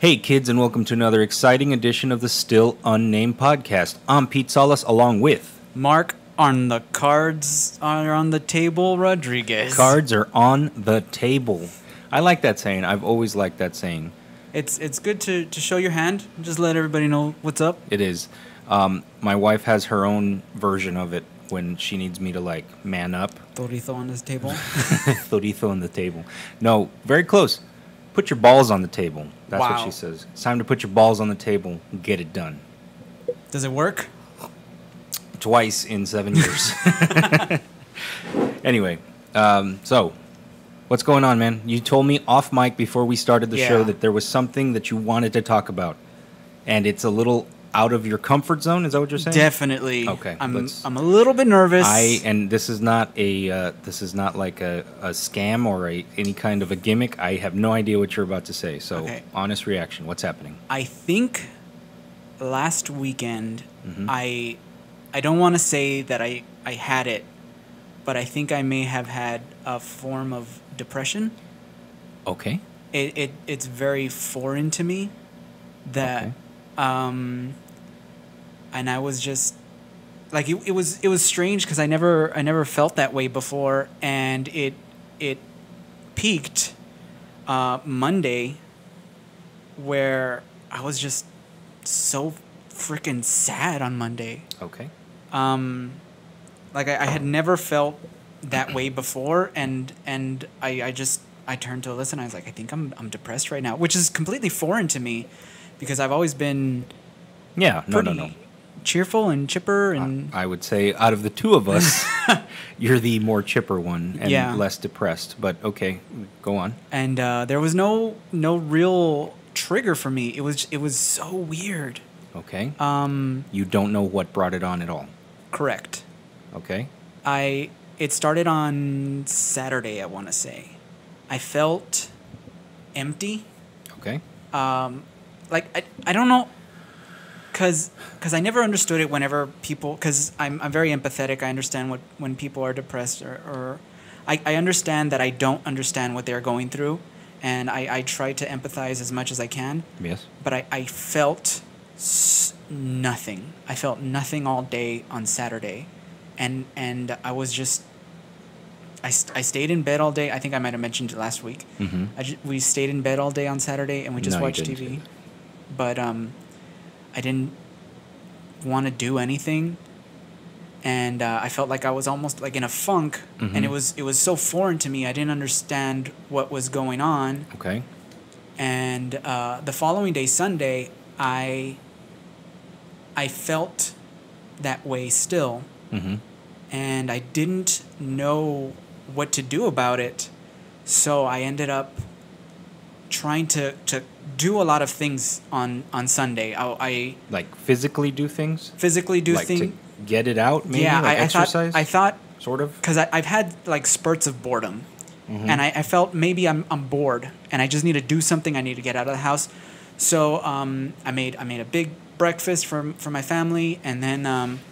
Hey kids, and welcome to another exciting edition of the Still Unnamed Podcast. I'm Pete Salas, along with Mark, on the cards are on the table, Rodriguez. Cards Are on the Table. I like that saying. I've always liked that saying. It's good to show your hand. Just let everybody know what's up. It is. My wife has her own version of it when she needs me to, like, man up. Torito on this table. Torito on the table. No, very close. Put your balls on the table. That's Wow. what she says. It's time to put your balls on the table and get it done. Does it work? Twice in 7 years. Anyway, so what's going on, man? You told me off mic before we started the show that there was something that you wanted to talk about, and it's a little out of your comfort zone. Is that what you're saying? Definitely. Okay, I'm a little bit nervous. And this is not like a scam or any kind of a gimmick. I have no idea what you're about to say. So, Okay. Honest reaction. What's happening? I think last weekend Mm-hmm. I don't want to say that I had it, but I think I may have had a form of depression. Okay. It's very foreign to me that Okay. and I was just like it was strange because I never felt that way before, and it peaked Monday, where I was just so freaking sad on Monday. Okay. Like I had never felt that way before, and I turned to Alyssa and I was like, I think I'm depressed right now, which is completely foreign to me because I've always been Yeah. No. pretty cheerful and chipper and I would say out of the two of us, you're the more chipper one and Yeah. less depressed. But okay, go on. and there was no real trigger for me. It was so weird. Okay. You don't know what brought it on at all. Correct. Okay. It started on Saturday, I want to say. I felt empty. Okay. Like I don't know, cause I never understood it whenever people, cause I'm very empathetic. I understand when people are depressed or I understand that I don't understand what they're going through, and I try to empathize as much as I can. Yes. But I felt nothing. I felt nothing all day on Saturday, and I was just. I stayed in bed all day. I think I might have mentioned it last week. Mm-hmm. We stayed in bed all day on Saturday, and we just No, you watched didn't TV. say that. But I didn't want to do anything, and I felt like I was almost like in a funk, and it was so foreign to me. I didn't understand what was going on. Okay. And the following day, Sunday, I felt that way still, Mm-hmm. and I didn't know what to do about it. So I ended up trying to do a lot of things on Sunday. I Like physically do things. physically do like things. to get it out. Maybe Yeah, like I exercise. thought sort of. because I've had like spurts of boredom, and I felt maybe I'm bored and I just need to do something. I need to get out of the house. So I made a big breakfast for my family, and then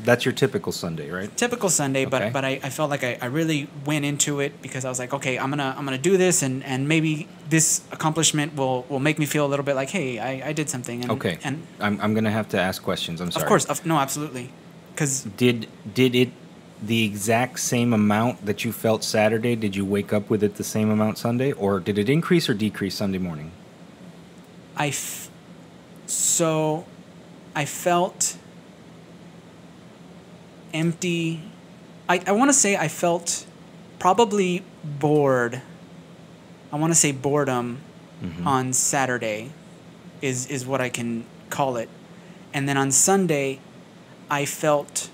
That's your typical Sunday, right? typical Sunday. Okay. But I felt like I really went into it because I was like, okay, I'm gonna do this, and maybe this accomplishment will make me feel a little bit like, hey, I did something. And, Okay. and I'm gonna have to ask questions. I'm sorry. of course, no, absolutely, because Did it the exact same amount that you felt Saturday? Did you wake up with it the same amount Sunday, or did it increase or decrease Sunday morning? So I felt empty. I want to say I felt probably bored. I want to say boredom on Saturday is what I can call it. And then on Sunday, I felt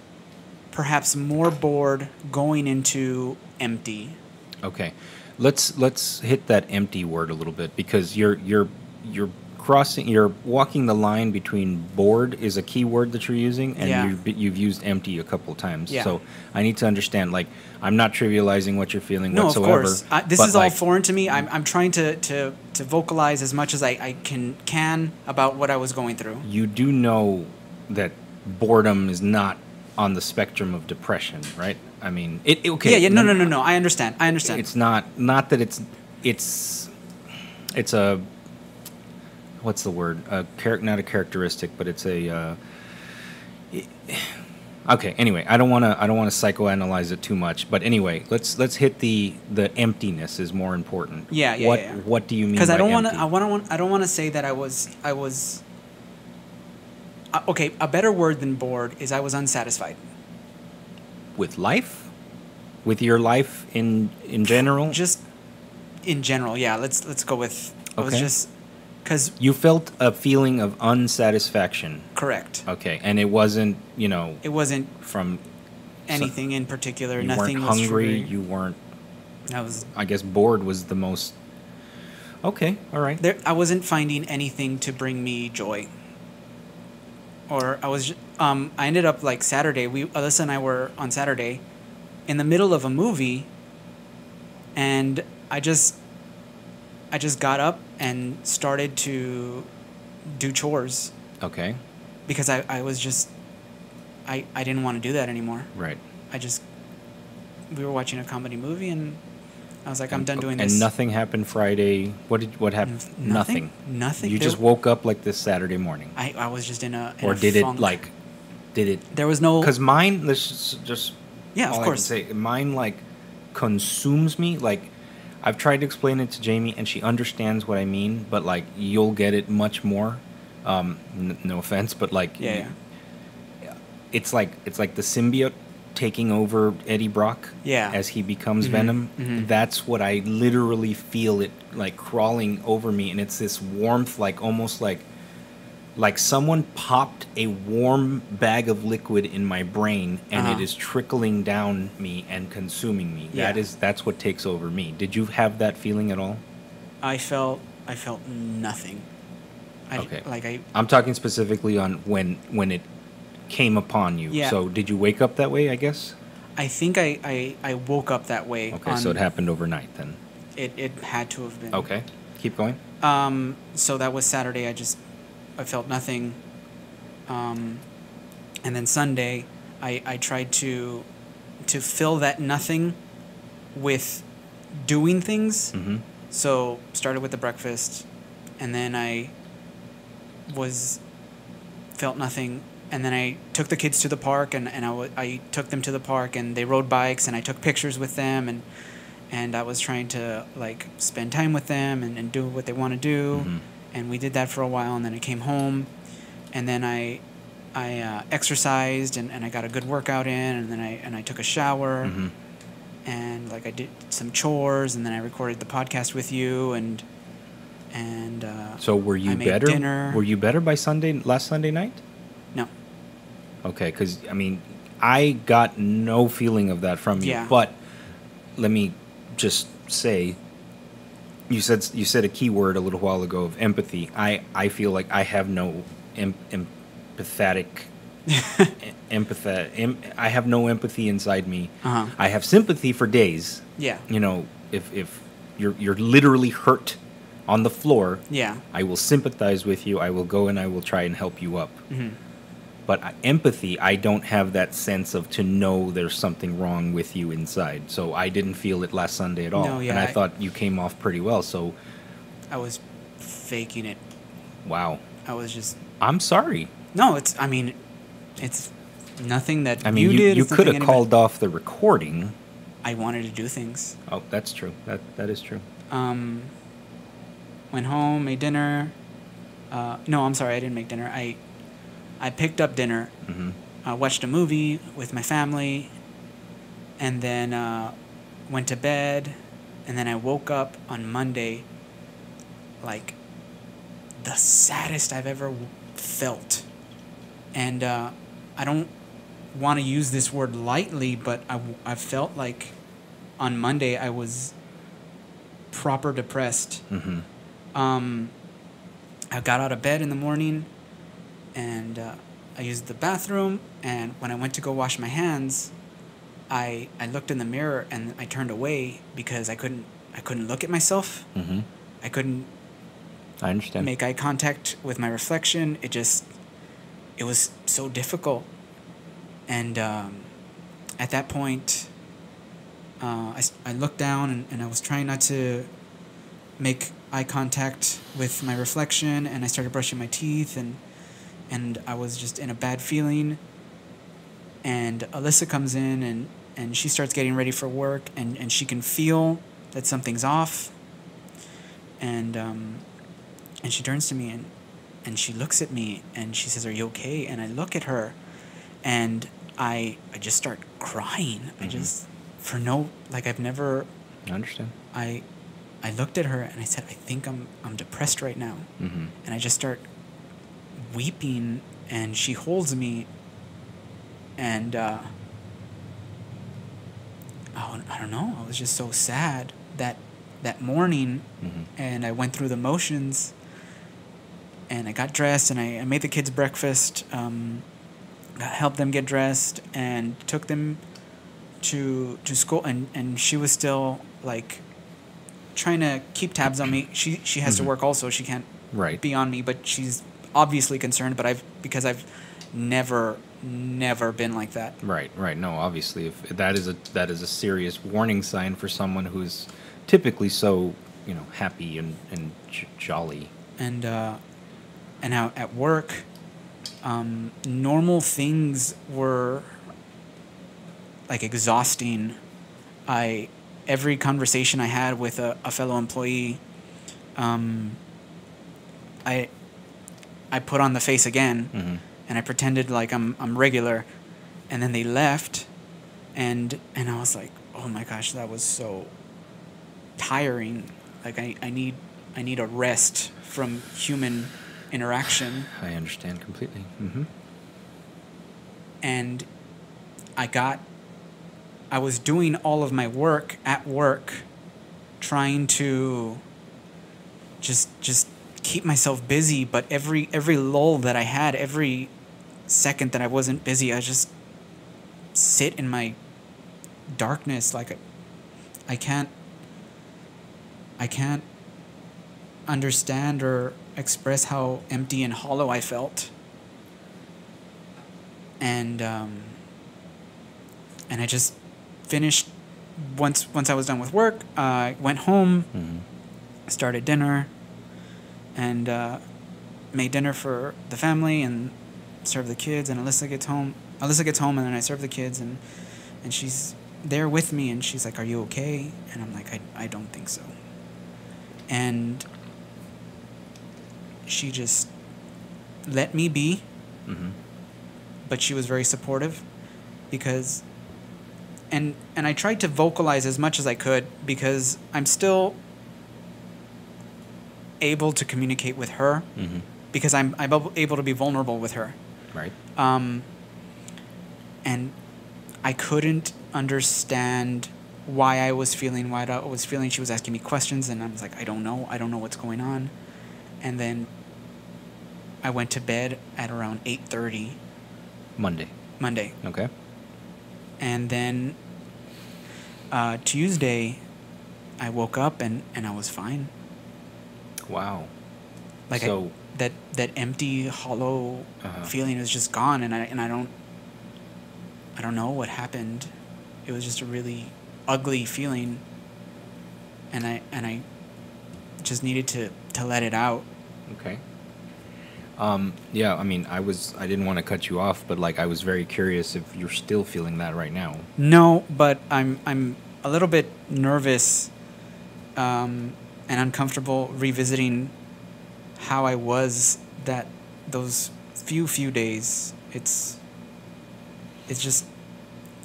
perhaps more bored going into empty. Okay, let's hit that empty word a little bit because you're walking the line between bored is a key word that you're using, and Yeah. you've used empty a couple times. Yeah. So I need to understand. Like, I'm not trivializing what you're feeling No, whatsoever. of course. This but, is all like, foreign to me. I'm trying to vocalize as much as I can about what I was going through. You do know that boredom is not on the spectrum of depression, right? I mean, okay. Yeah. No. I understand. It's not that it's a what's the word? Not a characteristic, but it's a. Okay. Anyway, I don't want to psychoanalyze it too much, but anyway, let's hit the emptiness is more important. Yeah. What do you mean? Because I don't want empty? to. I don't want to say that I was. Okay, a better word than bored is I was unsatisfied with life, with your life in general. Just in general, yeah. Let's go with. I was just because you felt a feeling of unsatisfaction. Correct. Okay, and it wasn't It wasn't from anything in particular. You Nothing weren't was hungry. triggering. You weren't. I guess bored was the most. Okay, all right. I wasn't finding anything to bring me joy. Or I was. I ended up like Saturday. Alyssa and I were on Saturday, in the middle of a movie. And I just got up and started to do chores. Okay. Because I was just. I didn't want to do that anymore. Right. We were watching a comedy movie and I was like, I'm done doing this. And nothing happened Friday. What happened? Nothing. Nothing. You just woke up like this Saturday morning. I was just in a. Or did funk. Did it? There was no. Because mine. Let's just. Yeah, of course. I can say mine consumes me. I've tried to explain it to Jamie, and she understands what I mean. But you'll get it much more. No offense, but yeah. It's like the symbiote taking over Eddie Brock as he becomes Venom. Mm-hmm. That's what I literally feel it crawling over me, and it's this warmth, almost like someone popped a warm bag of liquid in my brain and it is trickling down me and consuming me. Yeah. That's what takes over me. Did you have that feeling at all? I felt nothing. Okay. I'm talking specifically on when it came upon you. Yeah. So did you wake up that way, I guess? I think I woke up that way. Okay, so it happened overnight then. It had to have been. Okay. Keep going. So that was Saturday. I felt nothing. And then Sunday I tried to fill that nothing with doing things. Mm-hmm. So started with the breakfast and then I felt nothing. And then I took the kids to the park, and I took them to the park, and they rode bikes, and I took pictures with them, and I was trying to spend time with them and do what they want to do, mm-hmm. and we did that for a while, and then I came home, and then I exercised, and I got a good workout in, and then I took a shower, mm-hmm. and I did some chores, and then I recorded the podcast with you, and so were you better? Dinner. Were you better by last Sunday night? No. Okay, because I got no feeling of that from you. Yeah. But let me just say, you said a key word a little while ago of empathy. I feel like I have no empathetic I have no empathy inside me. Uh-huh. I have sympathy for days. Yeah. If you're literally hurt on the floor, yeah, I will sympathize with you. I will go and I will try and help you up. Mm-hmm. But empathy, I don't have that sense of to know there's something wrong with you inside. So I didn't feel it last Sunday at all. No, yeah, and I thought you came off pretty well. So I was faking it. Wow. I was just. I'm sorry. No, it's nothing that you did. You could have called off the recording. I wanted to do things. Oh, that's true. That is true. Went home, made dinner. No, I'm sorry, I didn't make dinner. I picked up dinner, mm-hmm. Watched a movie with my family, and then went to bed, and then I woke up on Monday the saddest I've ever felt. And I don't want to use this word lightly, but I felt like on Monday I was proper depressed. Mm-hmm. I got out of bed in the morning, and I used the bathroom, and when I went to go wash my hands, I looked in the mirror and I turned away because I couldn't look at myself. Mm-hmm. I understand. Make eye contact with my reflection. It was so difficult. And at that point, I looked down and I was trying not to make eye contact with my reflection, and I started brushing my teeth, and I was just in a bad feeling. And Alyssa comes in, and she starts getting ready for work, and she can feel that something's off. And she turns to me, and she looks at me, and she says, "Are you okay?" And I look at her, and I just start crying. Mm-hmm. I just, for no, like, I've never... I understand. I looked at her, and I said, "I think I'm depressed right now." Mm-hmm. And I just start weeping, and she holds me, and I don't know, I was just so sad that morning. Mm-hmm. And I went through the motions, and I got dressed, and I made the kids breakfast, helped them get dressed, and took them to school, and she was still, like, trying to keep tabs on me. She has to Mm-hmm. work also, she can't Right. be on me, but she's obviously concerned, but because I've never been like that. Right. No, obviously, if that is a serious warning sign for someone who's typically so, happy and jolly. And now at work, normal things were, like, exhausting. Every conversation I had with a fellow employee, I put on the face again, Mm-hmm. and I pretended like I'm regular, and then they left, and I was like, oh my gosh, that was so tiring. Like, I need a rest from human interaction. I understand completely. Mm-hmm. And I was doing all of my work at work, trying to just keep myself busy, but every lull that I had, every second that I wasn't busy, I just sit in my darkness. Like, I can't understand or express how empty and hollow I felt. And I just finished, once I was done with work, I went home, Mm-hmm. started dinner, and made dinner for the family and served the kids. And Alyssa gets home, and then I serve the kids, and she's there with me, and she's like, "Are you okay?" And I'm like, I don't think so. And she just let me be. Mm-hmm. But she was very supportive, because and I tried to vocalize as much as I could, because I'm still able to communicate with her, Mm-hmm. because I'm able to be vulnerable with her. Right. And I couldn't understand why I was feeling she was asking me questions, and I was like, I don't know what's going on. And then I went to bed at around 8:30 Monday. Okay. And then Tuesday, I woke up and I was fine. Wow. Like, So, that empty, hollow feeling was just gone, and I don't know what happened. It was just a really ugly feeling, and I just needed to let it out. okay. Yeah, I mean, I didn't want to cut you off, but, like, I was very curious if you're still feeling that right now. No, but I'm a little bit nervous, and uncomfortable revisiting how I was those few days. It's just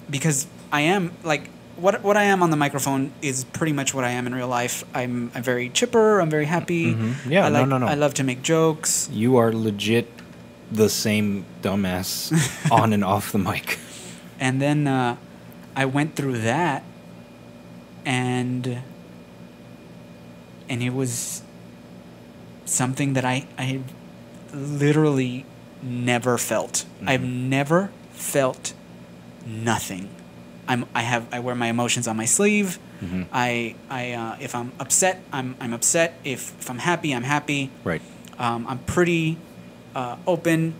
because I am, like, what I am on the microphone is pretty much what I am in real life. I'm very chipper. I'm very happy. Mm-hmm. Yeah, no. I love to make jokes. You are legit the same dumbass on and off the mic. And then I went through that, and it was something that I literally never felt. Mm-hmm. I've never felt nothing. I wear my emotions on my sleeve. Mm-hmm. If I'm upset, I'm upset. If I'm happy, I'm happy. Right. I'm pretty open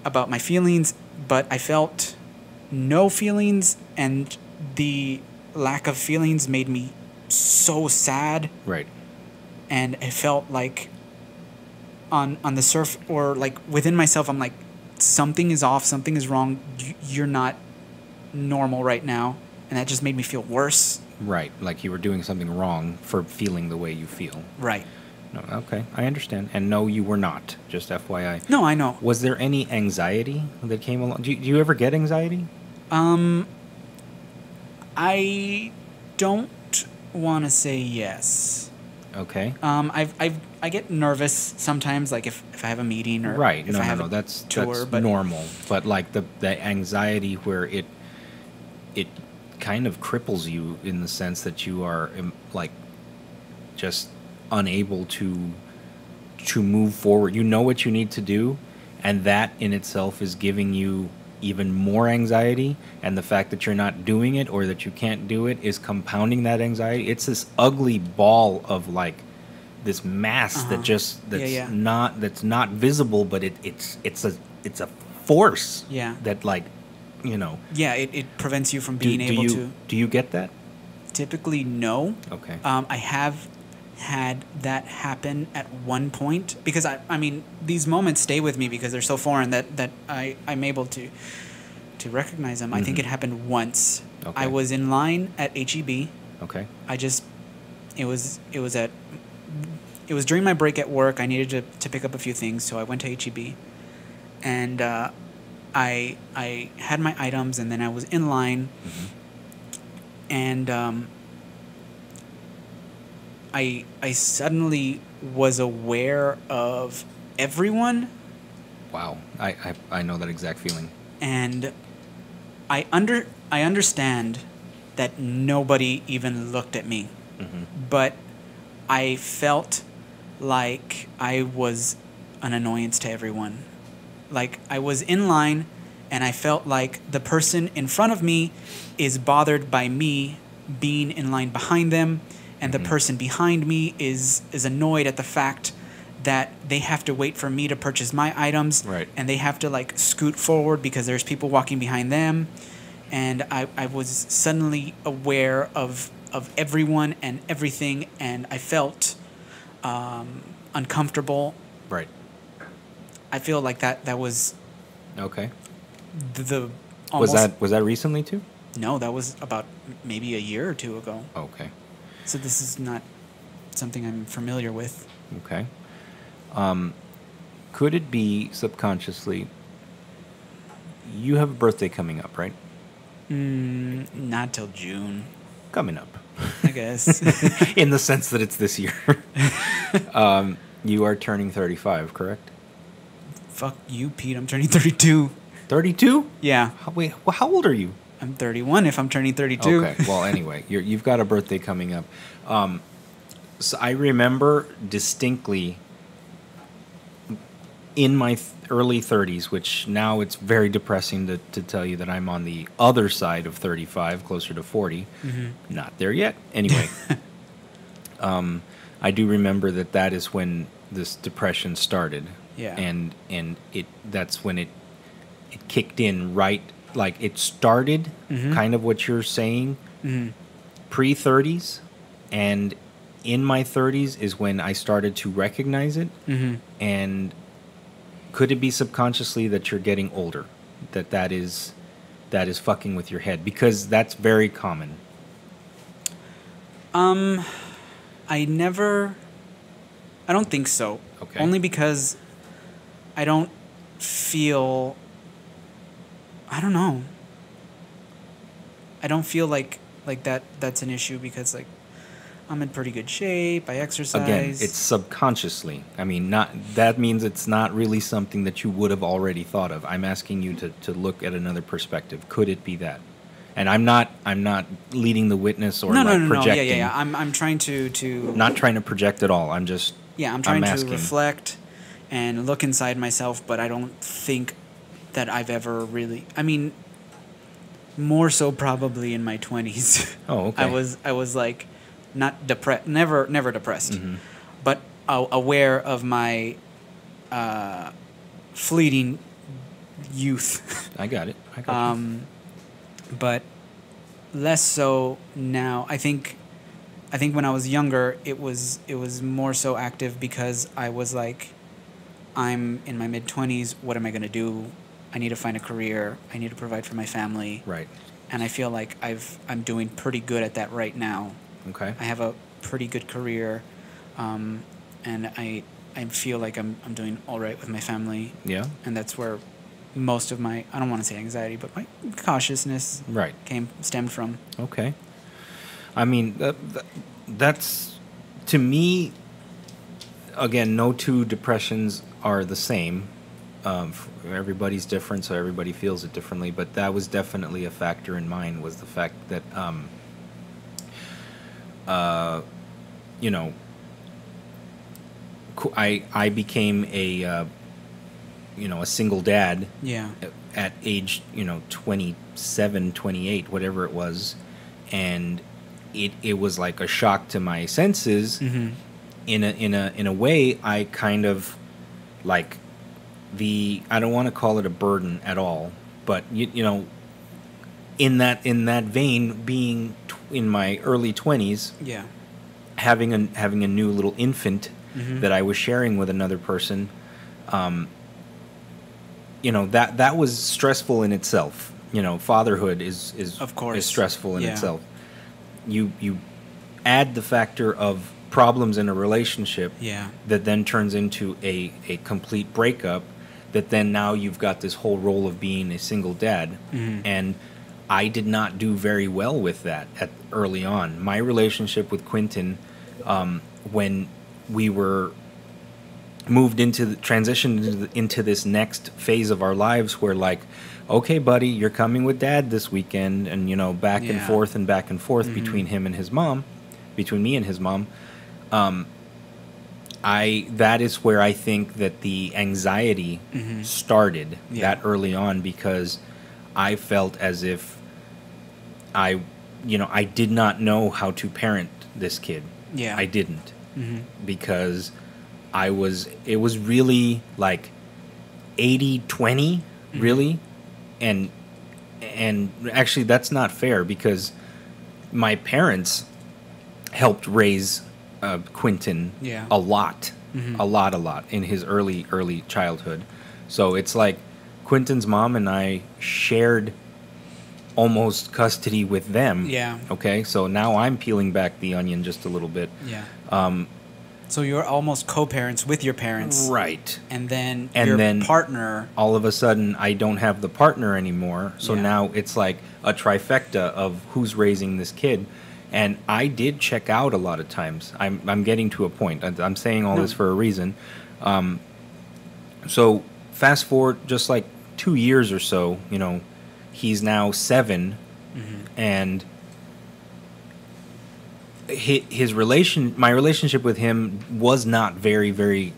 about my feelings, but I felt no feelings, and the lack of feelings made me so sad. Right. and it felt like on the surf or like within myself, I'm like, something is off, something is wrong. You're not normal right now, and that just made me feel worse. Right, like you were doing something wrong for feeling the way you feel. Right. No, okay, I understand. And no, you were not. Just FYI. No, I know. Was there any anxiety that came along? Do you ever get anxiety? I don't want to say yes. Okay. I get nervous sometimes, like if I have a meeting or right. if No, I have no, a that's tour, but normal. But like the anxiety where it kind of cripples you in the sense that you are like just unable to move forward. You know what you need to do, and that in itself is giving you even more anxiety, and the fact that you're not doing it or that you can't do it is compounding that anxiety. It's this ugly ball of like this mass that's not visible, but it's a force that like, you know. Yeah, it prevents you from being able to. Do you get that? Typically, no. Okay. I have had that happen at one point because I mean these moments stay with me because they're so foreign that I'm able to recognize them. I think it happened once. Okay. I was in line at HEB. Okay. It was during my break at work. I needed to pick up a few things, so I went to HEB, and I had my items, and then I was in line, and I suddenly was aware of everyone. Wow, I know that exact feeling. And I understand that nobody even looked at me, but I felt like I was an annoyance to everyone. Like I was in line, and I felt like the person in front of me is bothered by me being in line behind them. And the person behind me is annoyed at the fact that they have to wait for me to purchase my items. Right. And they have to like scoot forward because there's people walking behind them. And I was suddenly aware of everyone and everything, and I felt uncomfortable. Right. I feel like that was okay. The almost, was that recently too? No, that was about maybe a year or two ago. Okay. So this is not something I'm familiar with. Okay. Could it be subconsciously? You have a birthday coming up, right? Not till June. Coming up, I guess. In the sense that it's this year. You are turning 35, correct? Fuck you, Pete. I'm turning 32. 32? Yeah. Wait, well, how old are you? I'm 31 if I'm turning 32. Okay. Well, anyway, you've got a birthday coming up. So I remember distinctly in my early 30s, which now it's very depressing to tell you that I'm on the other side of 35, closer to 40. Not there yet. Anyway, I do remember that is when this depression started. Yeah. And that's when it kicked in right. Like it started kind of what you're saying pre-30s, and in my 30s is when I started to recognize it. And could it be subconsciously that you're getting older, that is fucking with your head, because that's very common? I don't think so. Okay. Only because I don't feel, I don't know. I don't feel like that's an issue because like I'm in pretty good shape. I exercise. Again, it's subconsciously. I mean, that means it's not really something that you would have already thought of. I'm asking you to look at another perspective. Could it be that? And I'm not leading the witness or projecting. Yeah. I'm trying to not trying to project at all. I'm just I'm trying to reflect and look inside myself, but I don't think that I've ever really. I mean, more so probably in my 20s. Oh, okay. I was like not depressed, never depressed, but aware of my fleeting youth. I got it. But less so now. I think I think when I was younger, it was more so active because I was like, I'm in my mid-20s. What am I going to do? I need to find a career. I need to provide for my family. Right. And I feel like I'm doing pretty good at that right now. Okay. I have a pretty good career, and I feel like I'm doing all right with my family. Yeah. And that's where most of my, I don't want to say anxiety, but my cautiousness Right. stemmed from. Okay. I mean, that's, to me, again, no two depressions are the same. Everybody's different, so everybody feels it differently. But that was definitely a factor in mine, was the fact that, you know, I became a, you know, a single dad. Yeah. At age, you know, 27, 28, whatever it was. And it was like a shock to my senses. Mm-hmm. In a way, I kind of like I don't want to call it a burden at all, but you know, in that vein, being in my early 20s, Yeah. having a new little infant Mm-hmm. that I was sharing with another person, you know, that was stressful in itself. You know, fatherhood is Of course. is stressful in Yeah. itself. You add the factor of problems in a relationship Yeah. that then turns into a complete breakup, that then now you've got this whole role of being a single dad. Mm-hmm. And I did not do very well with that early on. My relationship with Quentin, when we were moved into the transitioned into this next phase of our lives, where like, okay, buddy, you're coming with dad this weekend, and you know, back and Yeah. forth and back and forth Mhm. between him and his mom, between me and his mom. That is where I think that the anxiety Mhm. started Yeah. that early on, because I felt as if I did not know how to parent this kid. Yeah. I didn't, Mm-hmm. because it was really like 80-20, Mhm. really. And actually that's not fair, because my parents helped raise Quentin Yeah. a lot, Mhm. a lot in his early childhood. So it's like Quentin's mom and I shared almost custody with them. Yeah. Okay, so now I'm peeling back the onion just a little bit. Yeah. So you're almost co-parents with your parents, Right. and then And your then partner. all of a sudden I don't have the partner anymore. So Yeah. now it's like a trifecta of who's raising this kid. And I did check out a lot of times. I'm getting to a point. I'm saying all this for a reason. So fast forward just like 2 years or so, you know, he's now 7, and my relationship with him was not very, very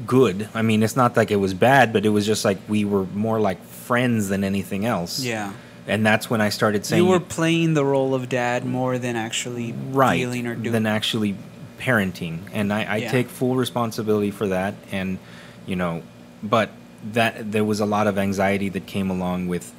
good. I mean, it's not like it was bad, but it was just like we were more like friends than anything else. Yeah. And that's when I started saying, You were playing the role of dad more than actually right, feeling or doing. than actually parenting. And I Yeah. take full responsibility for that. And, you know, but that there was a lot of anxiety that came along with,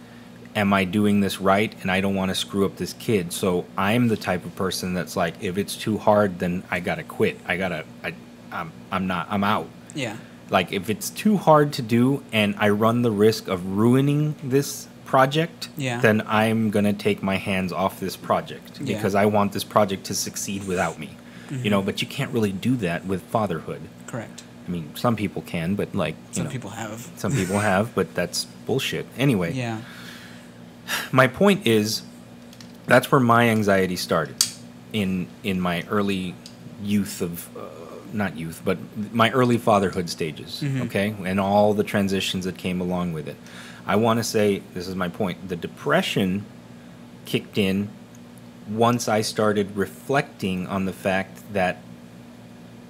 am I doing this right? And I don't want to screw up this kid. So I'm the type of person that's like, if it's too hard, then I got to quit. I'm out. Yeah. Like, if it's too hard to do and I run the risk of ruining this project, Yeah. then I'm going to take my hands off this project, Yeah. because I want this project to succeed without me. Mhm. You know, but you can't really do that with fatherhood. Correct. I mean, some people can, but like, Some people have. some people have, but that's bullshit. Anyway, Yeah. my point is, that's where my anxiety started in my early youth of not youth, but my early fatherhood stages. Mhm. Okay, and all the transitions that came along with it. I want to say, this is my point, the depression kicked in once I started reflecting on the fact that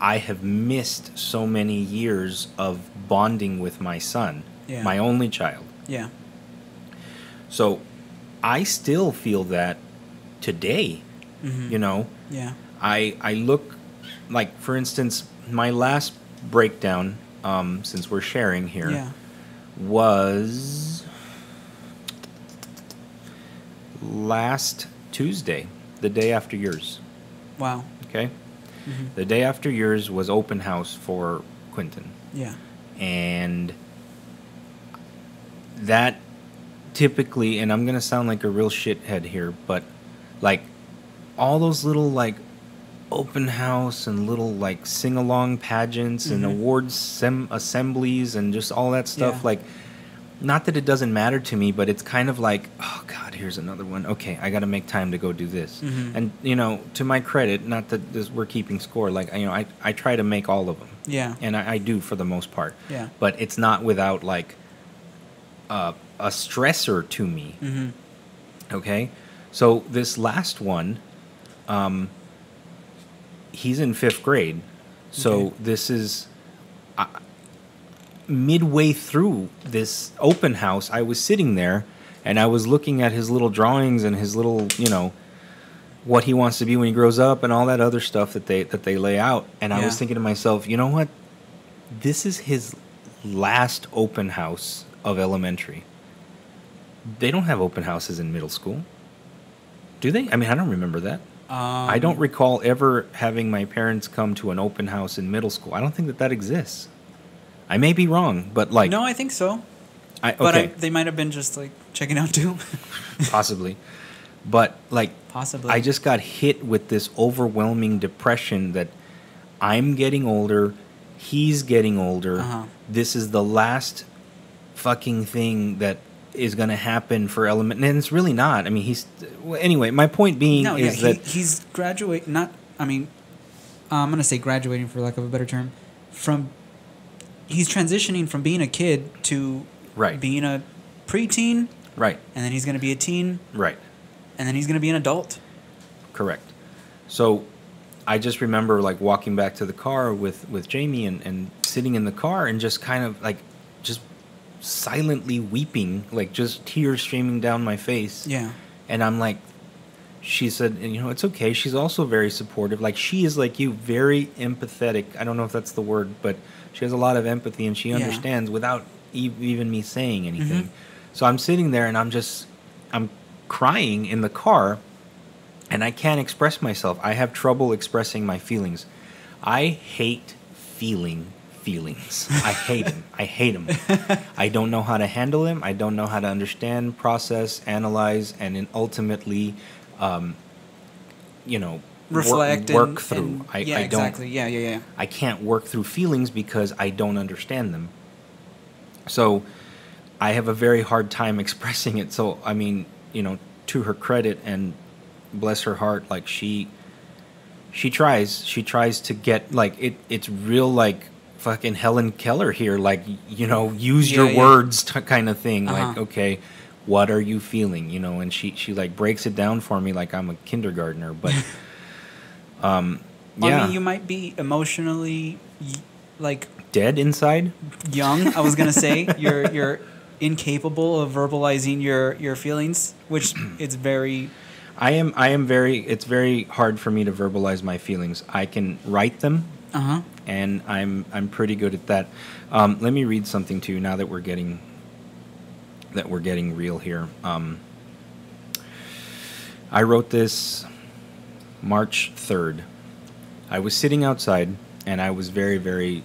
I have missed so many years of bonding with my son, Yeah. my only child. Yeah. So I still feel that today. Mhm. You know, Yeah. I look, like, for instance, my last breakdown, since we're sharing here, Yeah. was last Tuesday, the day after yours. Wow. Okay? The day after yours was open house for Quentin. Yeah. And that typically, and I'm going to sound like a real shithead here, but like all those little like open house and little like sing-along pageants and awards assemblies and just all that stuff, like, not that it doesn't matter to me, but it's kind of like, oh God, here's another one. Okay, I got to make time to go do this. And you know, to my credit, not that we're keeping score, like, you know, I try to make all of them. Yeah. And I do for the most part. Yeah. But it's not without like a stressor to me. Okay, so this last one, he's in 5th grade, so this is midway through this open house. I was sitting there and I was looking at his little drawings and his little, you know, what he wants to be when he grows up and all that other stuff that they lay out, and I was thinking to myself, you know what, this is his last open house of elementary. They don't have open houses in middle school, do they? I mean, I don't remember that. I don't recall ever having my parents come to an open house in middle school. I don't think that exists. I may be wrong, but like... No, I think so. Okay. But they might have been just like checking out too. Possibly. But like... Possibly. I just got hit with this overwhelming depression that I'm getting older, he's getting older. This is the last fucking thing that is going to happen for Element. And it's really not. I mean, he's... Anyway, my point being that... He's graduating... Not... I mean, I'm going to say graduating for lack of a better term. He's transitioning from being a kid to being a preteen. Right. And then he's going to be a teen. Right. And then he's going to be an adult. Correct. So I just remember like walking back to the car with Jamie and sitting in the car and just kind of like just silently weeping, like just tears streaming down my face. Yeah. And I'm like, she said, and you know, it's okay. She's also very supportive. Like she is like you, very empathetic. I don't know if that's the word, but she has a lot of empathy and she understands without even me saying anything. So I'm sitting there and I'm crying in the car and I can't express myself. I have trouble expressing my feelings. I hate feeling feelings. I hate them. I hate them. I don't know how to handle them. I don't know how to understand, process, analyze, and then ultimately, you know, reflect, work through. I don't, exactly. Yeah. I can't work through feelings because I don't understand them. So I have a very hard time expressing it. So, I mean, you know, to her credit and bless her heart, like she tries to get like it's real like fucking Helen Keller here, like, you know, use your words kind of thing. Like, okay, what are you feeling? You know, and she like breaks it down for me like I'm a kindergartner. But I mean, you might be emotionally like dead inside. Young, I was gonna say you're incapable of verbalizing your feelings, which it's very. I am very. It's very hard for me to verbalize my feelings. I can write them. And I'm pretty good at that. Let me read something to you now that we're getting real here. I wrote this March 3rd. I was sitting outside and I was very, very.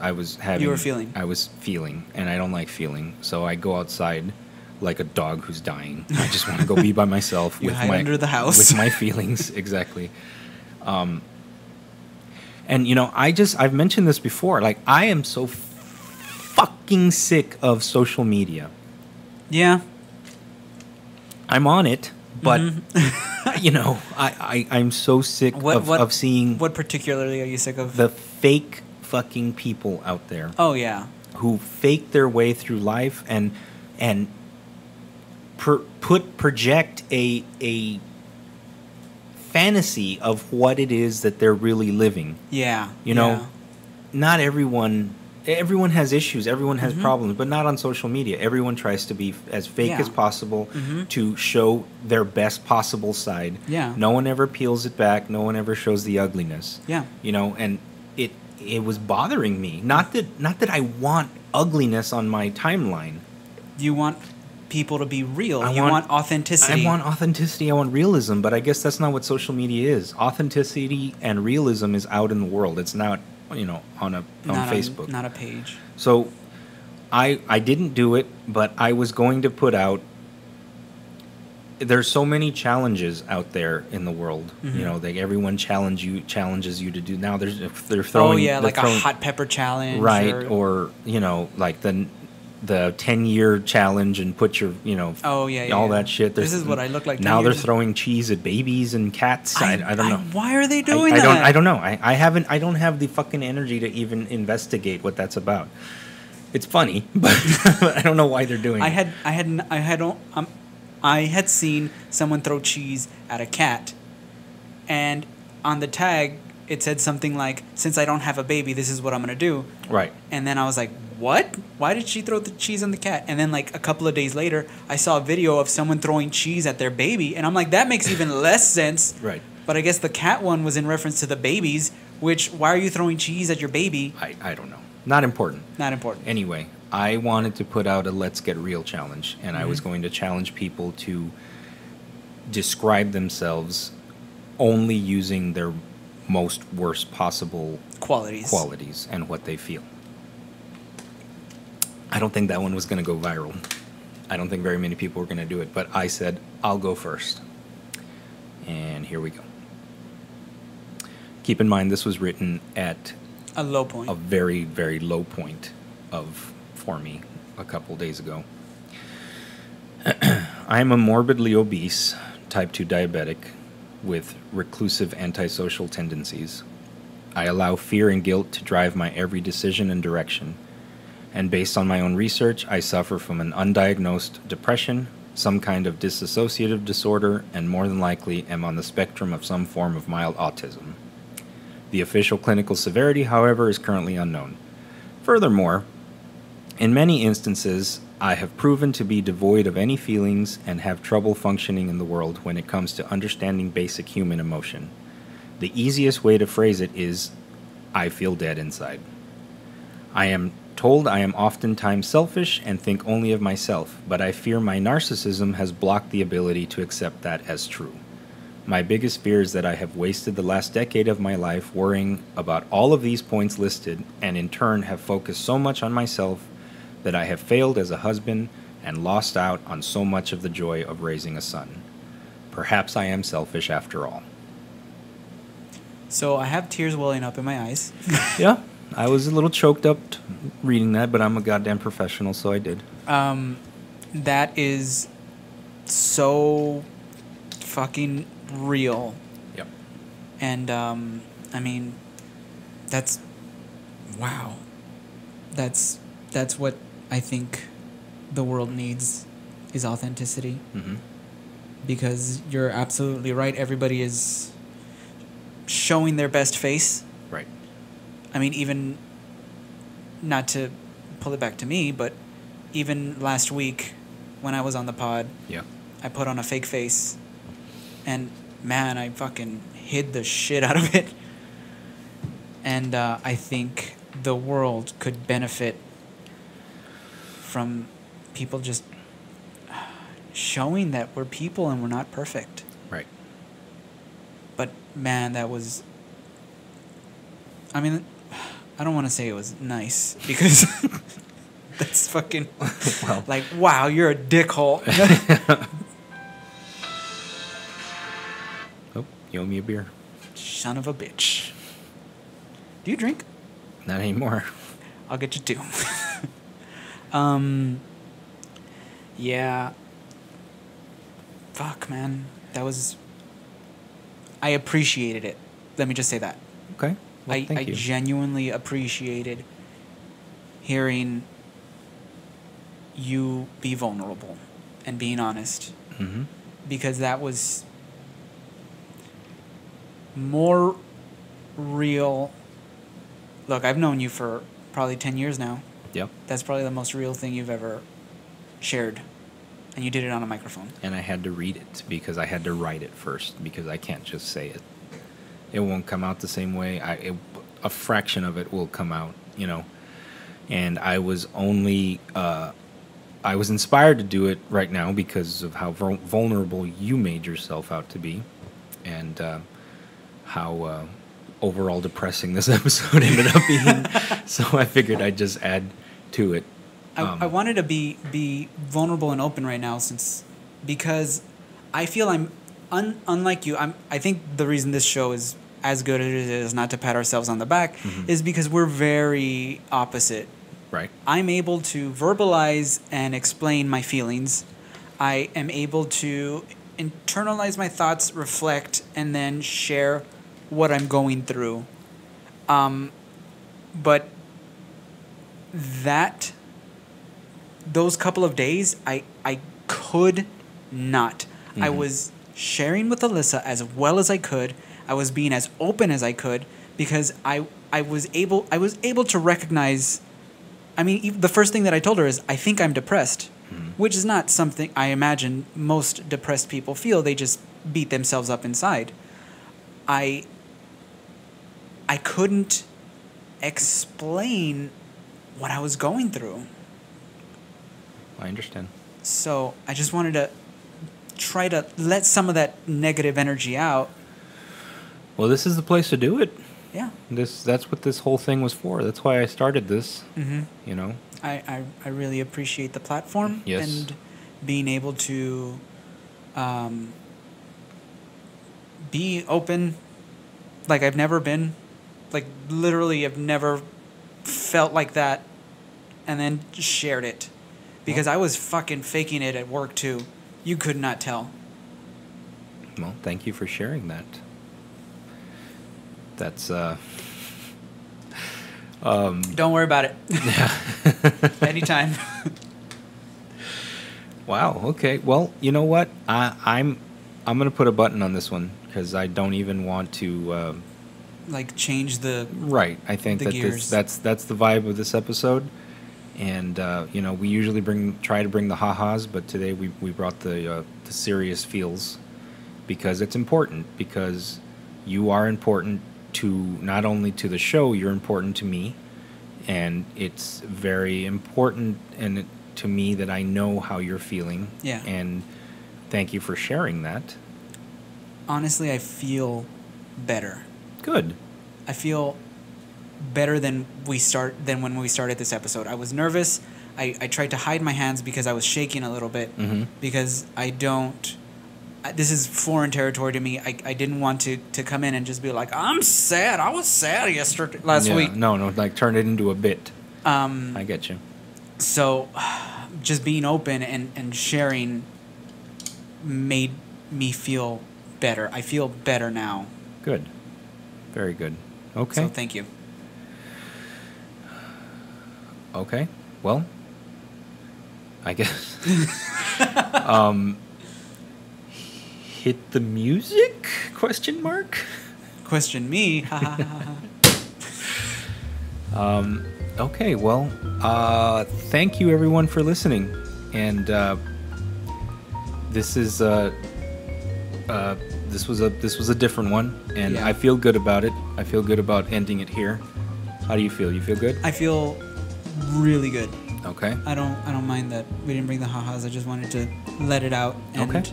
I was having. You were feeling. I was feeling, and I don't like feeling, so I go outside like a dog who's dying. I just want to go be by myself with my under the house with my feelings. Exactly. And you know, I've mentioned this before. Like, I am so fucking sick of social media. Yeah. I'm on it, but you know, I'm so sick of seeing. What particularly are you sick of? The fake fucking people out there. Oh yeah. Who fake their way through life and project a fantasy of what it is that they're really living. Yeah. You know, not everyone has issues, everyone has problems, but not on social media. Everyone tries to be as fake as possible to show their best possible side. Yeah. No one ever peels it back, no one ever shows the ugliness. Yeah. You know, and it was bothering me. Not that I want ugliness on my timeline. You want people to be real. I You want authenticity. I want authenticity. I want realism. But I guess that's not what social media is. Authenticity and realism is out in the world. It's not, on Facebook. Not a page. So I didn't do it, but I was going to put out. There's so many challenges out there in the world. Everyone challenges you to do. Now they're throwing. Like a hot pepper challenge, right? Or like the 10-year challenge and put your all that shit. This is what I look like. Now they're throwing cheese at babies and cats. I don't know. Why are they doing that? I don't know. I don't have the fucking energy to even investigate what that's about. It's funny, but I don't know why they're doing it. I had seen someone throw cheese at a cat, and on the tag it said something like, "Since I don't have a baby, this is what I'm gonna do." Right. And then I was like, "What? Why did she throw the cheese on the cat?" And then like a couple of days later, I saw a video of someone throwing cheese at their baby, and I'm like, that makes even less sense. Right. But I guess the cat one was in reference to the babies. Which, why are you throwing cheese at your baby? I don't know. Not important. Not important. Anyway, I wanted to put out a Let's Get Real challenge, and I was going to challenge people to describe themselves only using their most worst possible qualities and what they feel. I don't think that one was going to go viral. I don't think very many people were going to do it, but I said, I'll go first. And here we go. Keep in mind, this was written at a low point. A very, very low point for me a couple days ago. I am a morbidly obese, type 2 diabetic with reclusive antisocial tendencies. I allow fear and guilt to drive my every decision and direction. And based on my own research, I suffer from an undiagnosed depression, some kind of dissociative disorder, and more than likely am on the spectrum of some form of mild autism. The official clinical severity, however, is currently unknown. Furthermore, in many instances, I have proven to be devoid of any feelings and have trouble functioning in the world when it comes to understanding basic human emotion. The easiest way to phrase it is, I feel dead inside. I am told I am oftentimes selfish and think only of myself, but I fear my narcissism has blocked the ability to accept that as true. My biggest fear is that I have wasted the last decade of my life worrying about all of these points listed, and in turn have focused so much on myself that I have failed as a husband and lost out on so much of the joy of raising a son. Perhaps I am selfish after all. So I have tears welling up in my eyes. Yeah, I was a little choked up reading that, but I'm a goddamn professional, so I did. That is so fucking real. Yep. And I mean, that's wow. That's what I think the world needs, is authenticity. Mm-hmm. Because you're absolutely right. Everybody is showing their best face. Right. I mean, even, not to pull it back to me, but even last week when I was on the pod, yeah, I put on a fake face, and man, I fucking hid the shit out of it. And I think the world could benefit from people just showing that we're people and we're not perfect. Right. But man, that was, I mean, I don't want to say it was nice, because that's fucking, well, like, wow, you're a dickhole. Oh, you owe me a beer. Son of a bitch. Do you drink? Not anymore. I'll get you two. Yeah. Fuck, man. That was, I appreciated it. Let me just say that. Okay. Well, I genuinely appreciated hearing you be vulnerable and being honest. Mm-hmm. Because that was more real. Look, I've known you for probably 10 years now. Yep. That's probably the most real thing you've ever shared. And you did it on a microphone. And I had to read it because I had to write it first, because I can't just say it. It won't come out the same way. A fraction of it will come out, And I was only I was inspired to do it right now because of how vulnerable you made yourself out to be, and how overall depressing this episode ended up being. So I figured I'd just add to it. I wanted to be vulnerable and open right now, because I feel I'm unlike you. I think the reason this show is as good as it is, not to pat ourselves on the back, is because we're very opposite. Right. I'm able to verbalize and explain my feelings. I am able to internalize my thoughts, reflect, and then share what I'm going through. But those couple of days, I could not. I was sharing with Alyssa as well as I could. I was being as open as I could because I was able to recognize. I mean, the first thing that I told her is, I think I'm depressed, which is not something I imagine most depressed people feel. They just beat themselves up inside. I couldn't explain what I was going through. I understand. So I just wanted to try to let some of that negative energy out. Well, this is the place to do it. Yeah. That's what this whole thing was for. That's why I started this. You know. I really appreciate the platform. Yes. And being able to be open like I've never been. Like, literally, I've never felt like that, and then shared it. Because I was fucking faking it at work, too. You could not tell. Well, thank you for sharing that. That's, Don't worry about it. Yeah. Anytime. Wow, okay. Well, you know what? I'm going to put a button on this one, because I don't even want to... like, change the... Right. I think that gears. that's the vibe of this episode. And, you know, we usually try to bring the ha-has, but today we brought the serious feels, because it's important, because you are important to not only to the show, you're important to me, and it's very important to me that I know how you're feeling. Yeah. And thank you for sharing that. Honestly, I feel better. Good. I feel better than when we started this episode. I was nervous. I tried to hide my hands because I was shaking a little bit, because this is foreign territory to me. I didn't want to come in and just be like, I'm sad. I was sad last week. No, like turn it into a bit. I get you. So just being open and sharing made me feel better. I feel better now. Good. Very good. Okay. So thank you. Okay. Well, I guess hit the music? Question mark? Question me. Okay, well, thank you everyone for listening. And this was a different one, and Yeah. I feel good about it. I feel good about ending it here. How do you feel? You feel good? I feel really good. Okay. I don't mind that we didn't bring the ha-has. I just wanted to let it out, and Okay.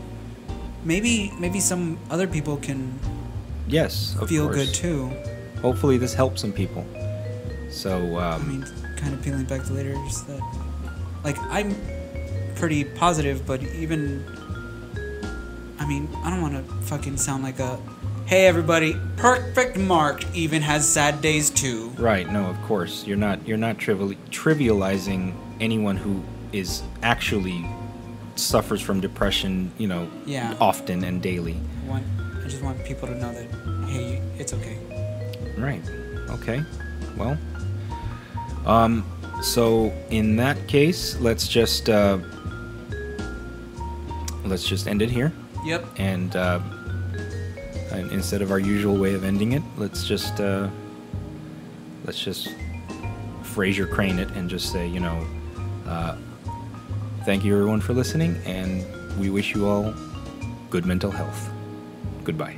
maybe some other people can Yes, of feel course. good too. Hopefully this helps some people. So, I mean, kind of peeling back the layers that, like, I'm pretty positive, but even, I mean, I don't want to fucking sound like a, hey everybody, Perfect Mark even has sad days too. right, no, of course. You're not trivializing anyone who is actually suffers from depression, Yeah. often and daily. I just want people to know that, hey, it's okay. Right. Okay. Well, so in that case, let's just end it here. Yep. And instead of our usual way of ending it, let's just Fraser Crane it and just say, thank you everyone for listening, and we wish you all good mental health. Goodbye.